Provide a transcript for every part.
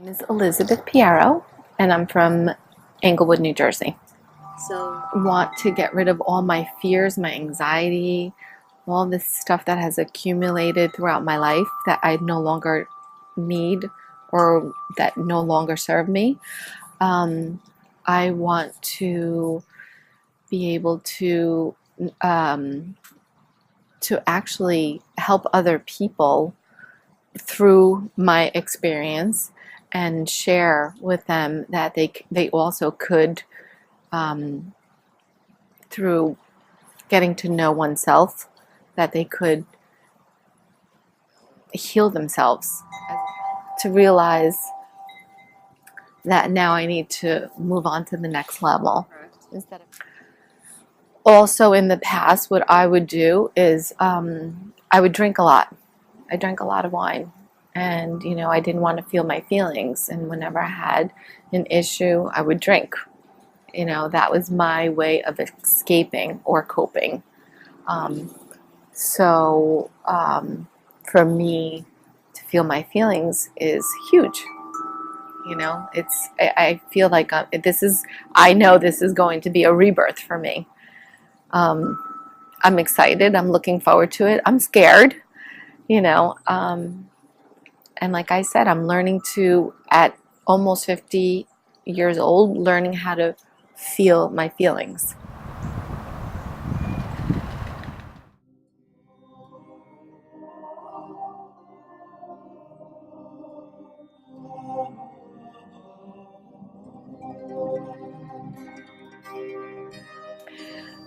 Is Elizabeth Piero, and I'm from Englewood, New Jersey. So I want to get rid of all my fears, my anxiety, all this stuff that has accumulated throughout my life that I no longer need or that no longer serve me. I want to be able to actually help other people through my experience and share with them that they also could, through getting to know oneself, that they could heal themselves, to realize that now I need to move on to the next level. Also, in the past, what I would do is I would drink a lot. I drank a lot of wine. And, I didn't want to feel my feelings. And whenever I had an issue, I would drink. That was my way of escaping or coping. For me to feel my feelings is huge. I feel like I know this is going to be a rebirth for me. I'm excited. I'm looking forward to it. I'm scared, and like I said, I'm learning to, at almost 50 years old, learning how to feel my feelings.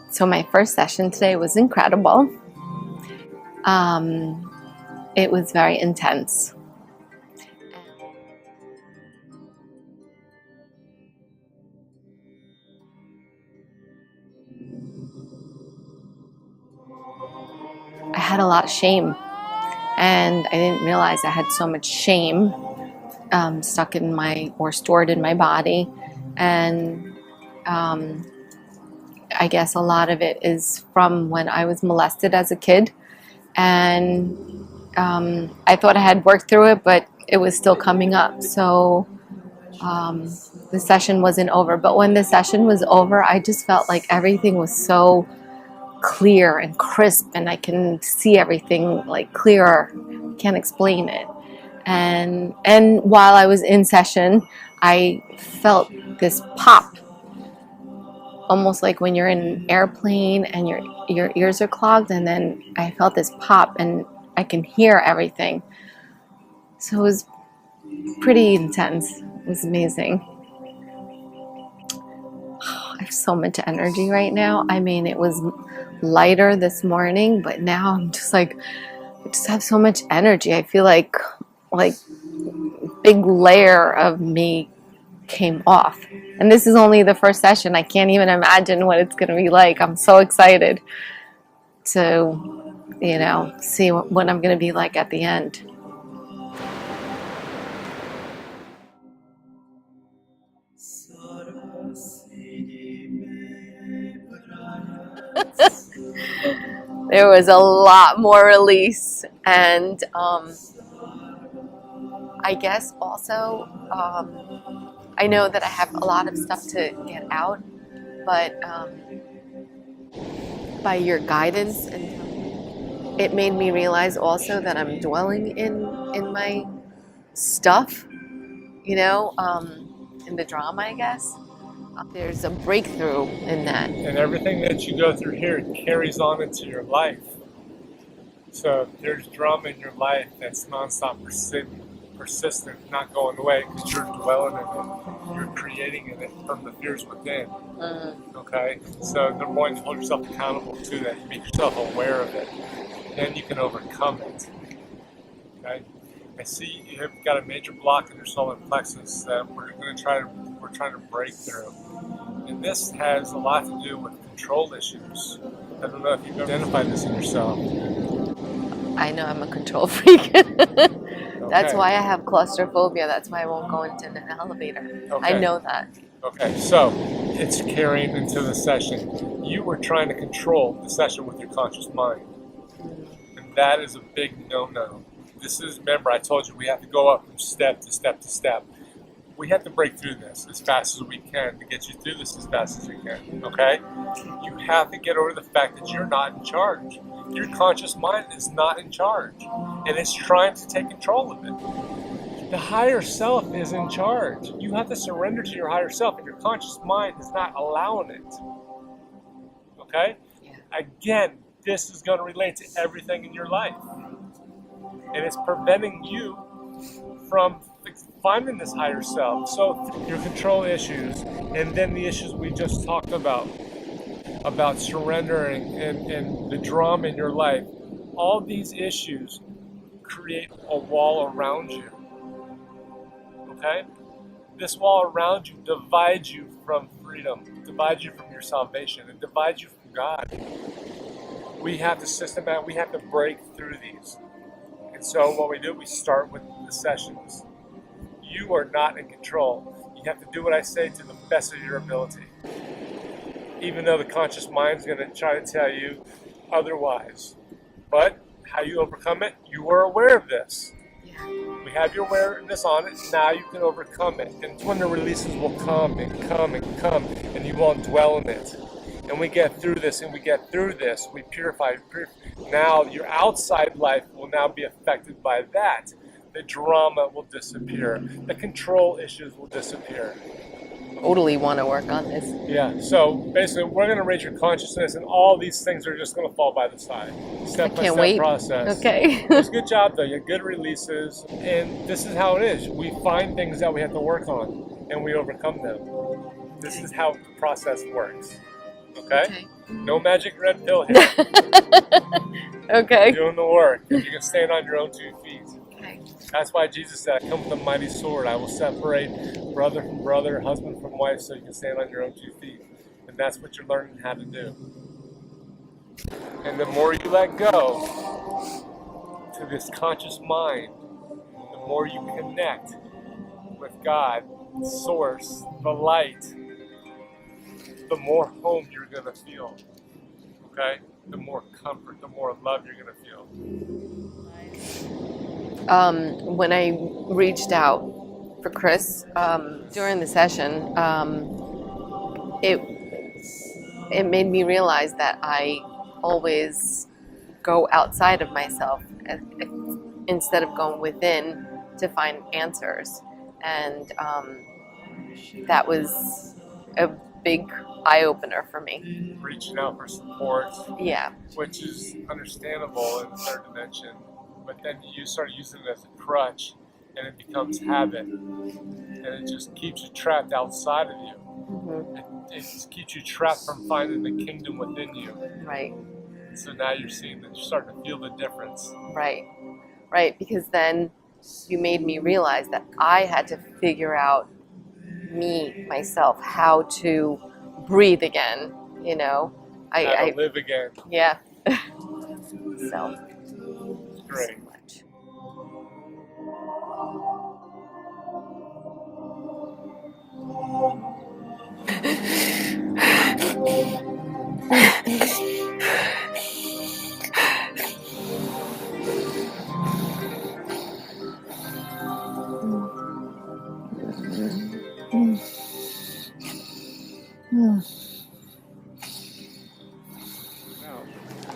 So my first session today was incredible. It was very intense. I had a lot of shame, and I didn't realize I had so much shame stuck in stored in my body. And I guess a lot of it is from when I was molested as a kid. And I thought I had worked through it, but it was still coming up. So the session wasn't over. But when the session was over, I just felt like everything was so clear and crisp, and I can see everything like clearer. Can't explain it. And while I was in session, I felt this pop, almost like when you're in an airplane and your ears are clogged, and then I felt this pop and I can hear everything. So it was pretty intense. It was amazing. I have so much energy right now. I mean, it was lighter this morning, but now I'm just like, I just have so much energy. I feel like big layer of me came off. And this is only the first session. I can't even imagine what it's going to be like. I'm so excited to, see what I'm going to be like at the end. There was a lot more release, and I guess also I know that I have a lot of stuff to get out, but by your guidance, and it made me realize also that I'm dwelling in my stuff, in the drama, I guess. There's a breakthrough in that. And everything that you go through here carries on into your life. So if there's drama in your life that's nonstop persistent, not going away, because you're dwelling in it, you're creating in it from the fears within. Okay? So number one, you hold yourself accountable to that. You make yourself aware of it. Then you can overcome it. Okay? I see you have got a major block in your solar plexus that we're trying to break through. And this has a lot to do with control issues. I don't know if you've identified this in yourself. I know I'm a control freak. Okay. That's why I have claustrophobia. That's why I won't go into an elevator. Okay. I know that. Okay, so it's carrying into the session. You were trying to control the session with your conscious mind. And that is a big no-no. This is, remember, I told you we have to go up from step to step to step. We have to break through this as fast as we can to get you through this as fast as we can, okay? You have to get over the fact that you're not in charge. Your conscious mind is not in charge, and it's trying to take control of it. The higher self is in charge. You have to surrender to your higher self, and your conscious mind is not allowing it, okay? Yeah. Again, this is going to relate to everything in your life, and it's preventing you from finding this higher self. So your control issues, and then the issues we just talked about surrendering and the drama in your life, all these issues create a wall around you, okay? This wall around you divides you from freedom, divides you from your salvation, it divides you from God. We have to break through these. And so what we do, we start with the sessions. You are not in control. You have to do what I say to the best of your ability. Even though the conscious mind is going to try to tell you otherwise. But how you overcome it, you are aware of this. Yeah. We have your awareness on it, now you can overcome it. And it's when the releases will come and come and come, and you won't dwell in it. And we get through this, and we get through this. We purify. Now your outside life will now be affected by that. The drama will disappear. The control issues will disappear. Totally want to work on this. Yeah, so basically we're going to raise your consciousness, and all these things are just going to fall by the side. Step-by-step process. Okay. It's a good job, though. You have good releases, and this is how it is. We find things that we have to work on, and we overcome them. This is how the process works. Okay? No magic red pill here. Okay. Doing the work. You can stand on your own 2 feet. Okay. That's why Jesus said, I come with a mighty sword. I will separate brother from brother, husband from wife, so you can stand on your own 2 feet. And that's what you're learning how to do. And the more you let go to this conscious mind, the more you connect with God, the source, the light, the more home you're going to feel. Okay? The more comfort, the more love you're going to feel. When I reached out for Chris during the session, it made me realize that I always go outside of myself instead of going within to find answers, and that was a big eye-opener for me. Reaching out for support, Yeah. which is understandable in the third dimension, but then you start using it as a crutch, and it becomes habit, and it just keeps you trapped outside of you. Mm-hmm. It just keeps you trapped from finding the kingdom within you. Right. So now you're seeing that, you're starting to feel the difference. Right, because then you made me realize that I had to figure out myself, how to breathe again, you know. How to live again. Yeah. So, Great. so much.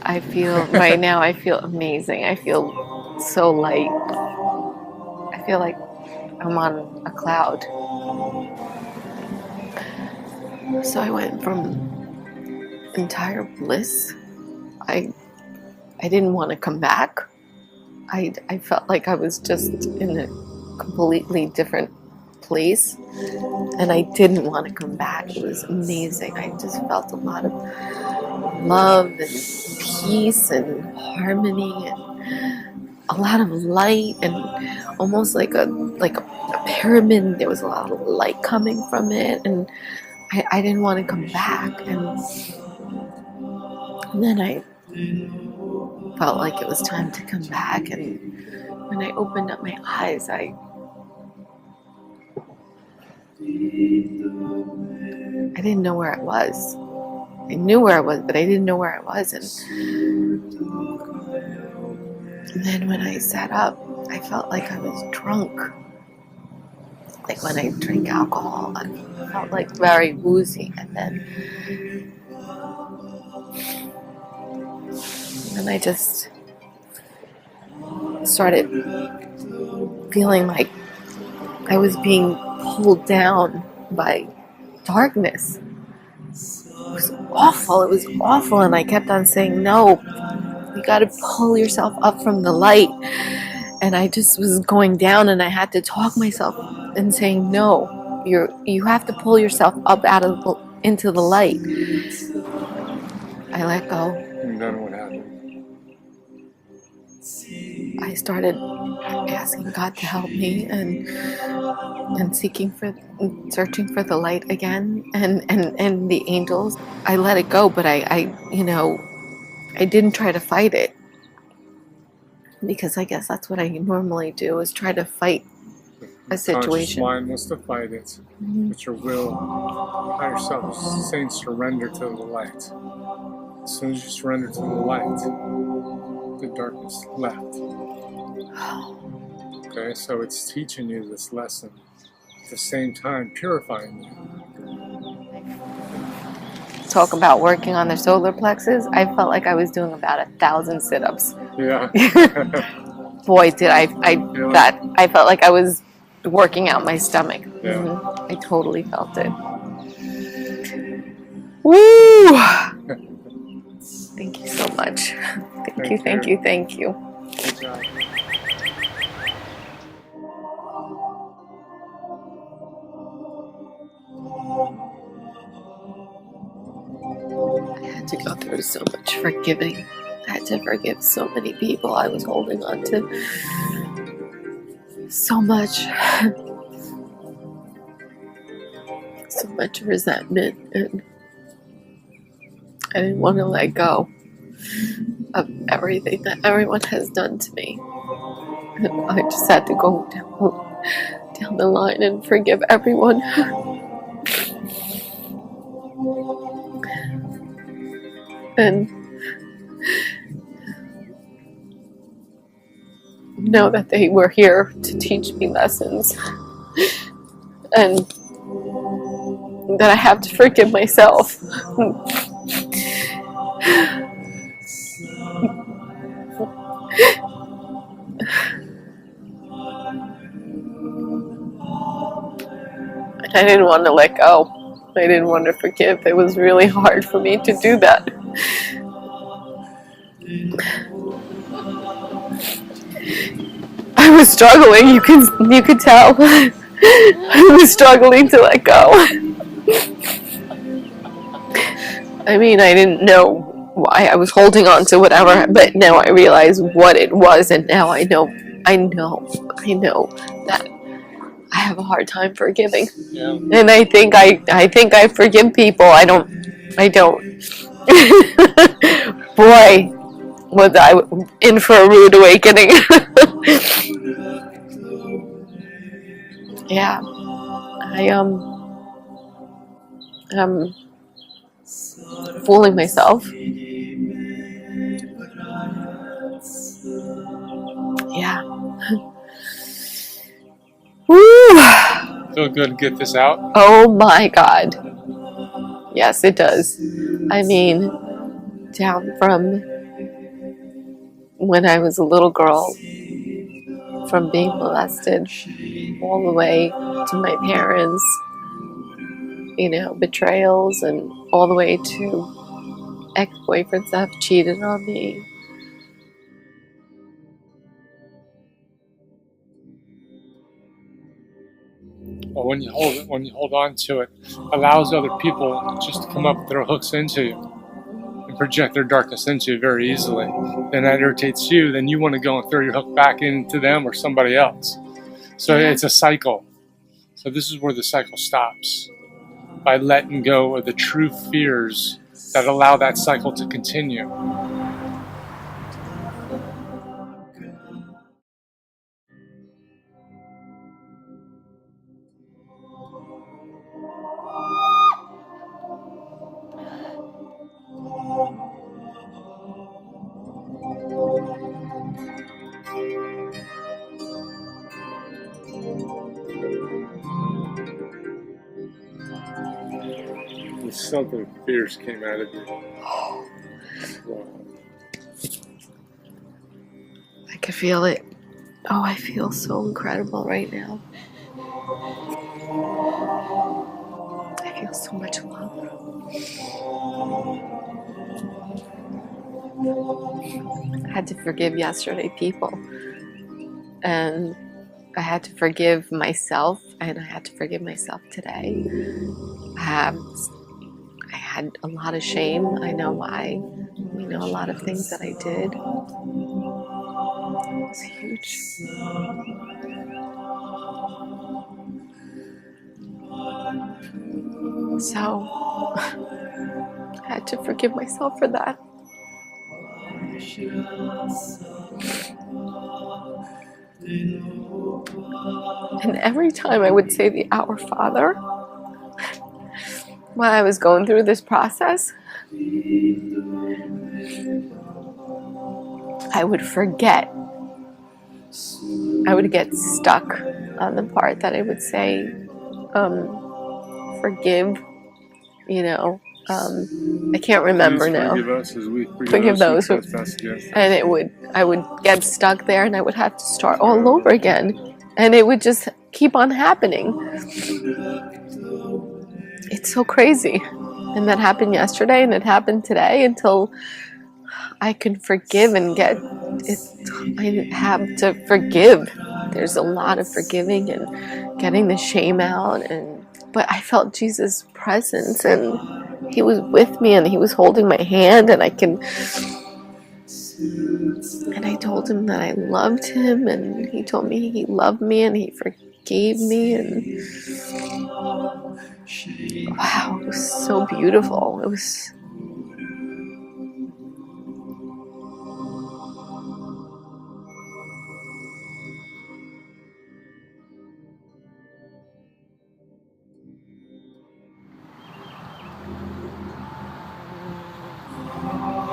I feel right now, I feel amazing. I feel so light. I feel like I'm on a cloud. So I went from entire bliss. I didn't want to come back. I felt like I was just in a completely different place, and I didn't want to come back. It was amazing. I just felt a lot of love and peace and harmony and a lot of light, and almost like a pyramid. There was a lot of light coming from it, and I didn't want to come back. And then I felt like it was time to come back, and when I opened up my eyes, I didn't know where I was. I knew where I was, but I didn't know where I was. And then when I sat up, I felt like I was drunk. like when I drink alcohol, I felt like very woozy, and then I just started feeling like I was being pulled down by darkness. It was awful. It was awful, and I kept on saying, "No, you got to pull yourself up from the light." And I just was going down, and I had to talk myself and saying, "No, you have to pull yourself up into the light." I let go. And then what happened? I started asking God to help me and searching for the light again, and the angels. I let it go, but I didn't try to fight it, because I guess that's what I normally do, is try to fight a situation. Conscious mind wants to fight it, but your will, higher self, is saying surrender to the light. As soon as you surrender to the light, the darkness left. Okay, so it's teaching you this lesson, at the same time purifying you. Talk about working on the solar plexus. I felt like I was doing about 1,000 sit-ups. Yeah. Boy, did I felt like I was working out my stomach. Yeah. Mm-hmm. I totally felt it. Woo! Thank you so much. Thank you. Good job. I had to go through so much forgiving. I had to forgive so many people. I was holding on to so much. So much resentment, and I didn't want to let go of everything that everyone has done to me. And I just had to go down the line and forgive everyone. And know that they were here to teach me lessons, and that I have to forgive myself. I didn't want to let go. I didn't want to forgive. It was really hard for me to do that. I was struggling. You could tell. I was struggling to let go. I mean, I didn't know why I was holding on to whatever, but now I realize what it was, and now I know that I have a hard time forgiving. Yeah. And I think I forgive people. I don't. Boy, was I in for a rude awakening. Yeah, I'm fooling myself. Yeah. Woo! Feel good to get this out? Oh my God. Yes, it does. I mean, down from when I was a little girl, from being molested, all the way to my parents, betrayals, and all the way to ex-boyfriends that have cheated on me. Well, when you hold on to it, allows other people just to come up and throw hooks into you and project their darkness into you very easily. Then that irritates you. Then you want to go and throw your hook back into them or somebody else. So it's a cycle. So this is where the cycle stops, by letting go of the true fears that allow that cycle to continue. something fierce came out of you. Wow. I could feel it. Oh, I feel so incredible right now. I feel so much love. I had to forgive yesterday people. And I had to forgive myself, and I had to forgive myself today. I had a lot of shame. I know why. You know, a lot of things that I did. It's huge. So I had to forgive myself for that. And every time I would say the Our Father, while I was going through this process, I would forget. I would get stuck on the part that I would say, forgive, you know. I can't remember now. Forgive us as we forgive those who trespass against us. And I would get stuck there, and I would have to start all over again, and it would just keep on happening. It's so crazy. And that happened yesterday, and it happened today, until I can forgive and get it. I have to forgive. There's a lot of forgiving and getting the shame out, but I felt Jesus' presence, and He was with me, and He was holding my hand, and I told Him that I loved Him, and He told me He loved me, and He forgave me, and wow, it was so beautiful. It was.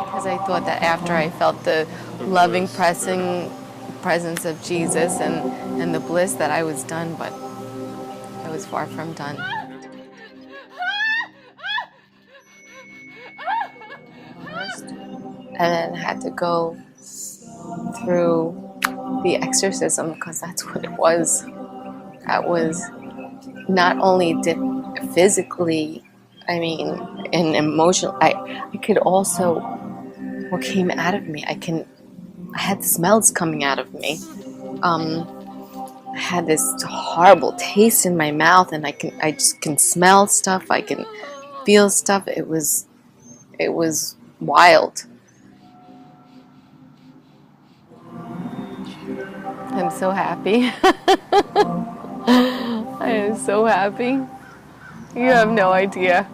Because I thought that after I felt the loving presence of Jesus and the bliss, that I was done, but I was far from done. And then I had to go through the exorcism, because that's what it was. That was not only physically, I mean, and emotional. I could also, what came out of me, I had smells coming out of me. I had this horrible taste in my mouth, and I just can smell stuff. I can feel stuff. It was wild. I'm so happy. I am so happy. You have no idea.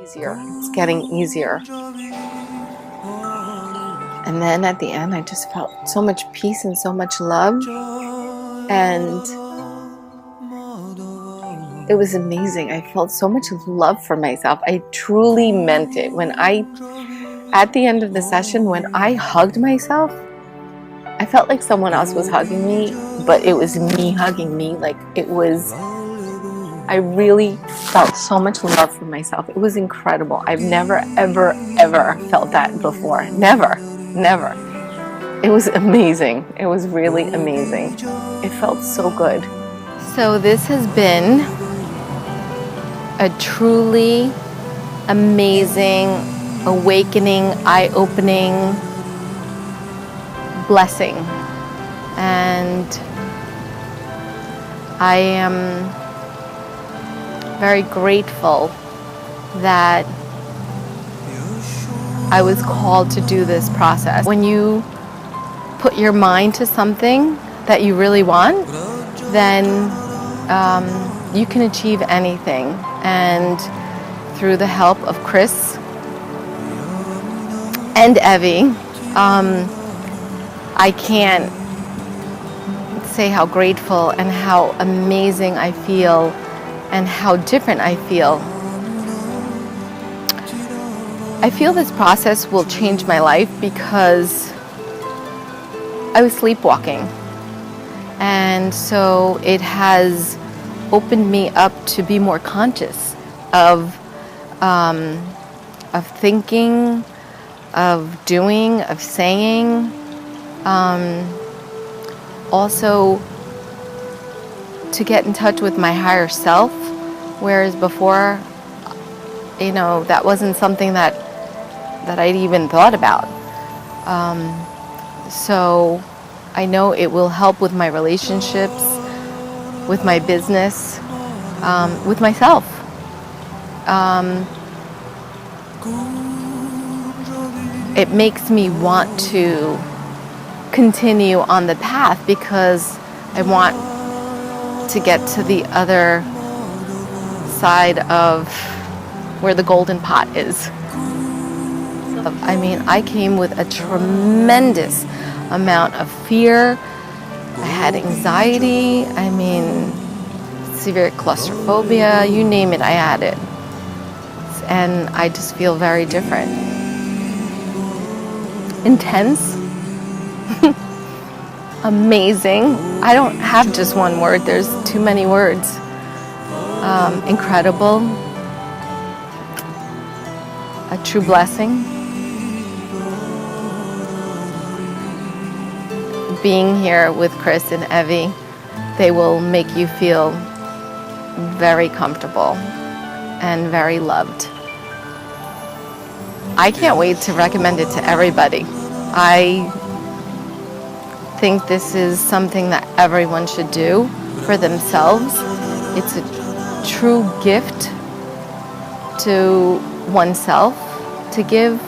Easier. It's getting easier. And then at the end, I just felt so much peace and so much love. And it was amazing. I felt so much love for myself. I truly meant it. At the end of the session, when I hugged myself, I felt like someone else was hugging me, but it was me hugging me. I really felt so much love for myself. It was incredible. I've never, ever, ever felt that before. Never. It was amazing. It was really amazing. It felt so good. So this has been a truly amazing, awakening, eye-opening blessing. And I am very grateful that I was called to do this process. When you put your mind to something that you really want, then you can achieve anything. And through the help of Chris and Evie, I can't say how grateful and how amazing I feel and how different I feel. I feel this process will change my life because I was sleepwalking. And so it has opened me up to be more conscious of thinking, of doing, of saying. Also to get in touch with my higher self, whereas before, that wasn't something that I'd even thought about. So I know it will help with my relationships, with my business, with myself. It makes me want to continue on the path because I want to get to the other side of where the golden pot is. I mean, I came with a tremendous amount of fear. I had anxiety. I mean, severe claustrophobia, you name it, I had it. And I just feel very different. Intense. Amazing. I don't have just one word. There's too many words. Incredible. A true blessing. Being here with Chris and Evie, they will make you feel very comfortable and very loved. I can't wait to recommend it to everybody. I think this is something that everyone should do for themselves. It's a true gift to oneself to give.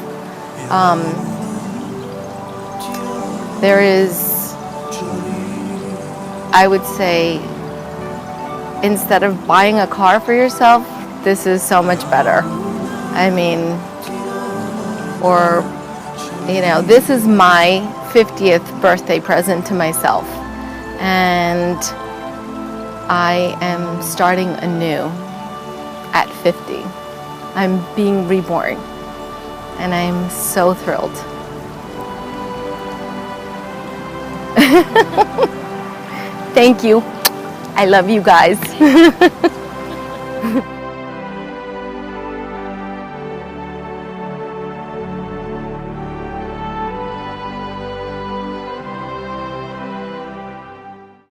There is, I would say, instead of buying a car for yourself, this is so much better. I mean, or, this is my 50th birthday present to myself. And I am starting anew at 50. I'm being reborn. And I'm so thrilled. Thank you. I love you guys.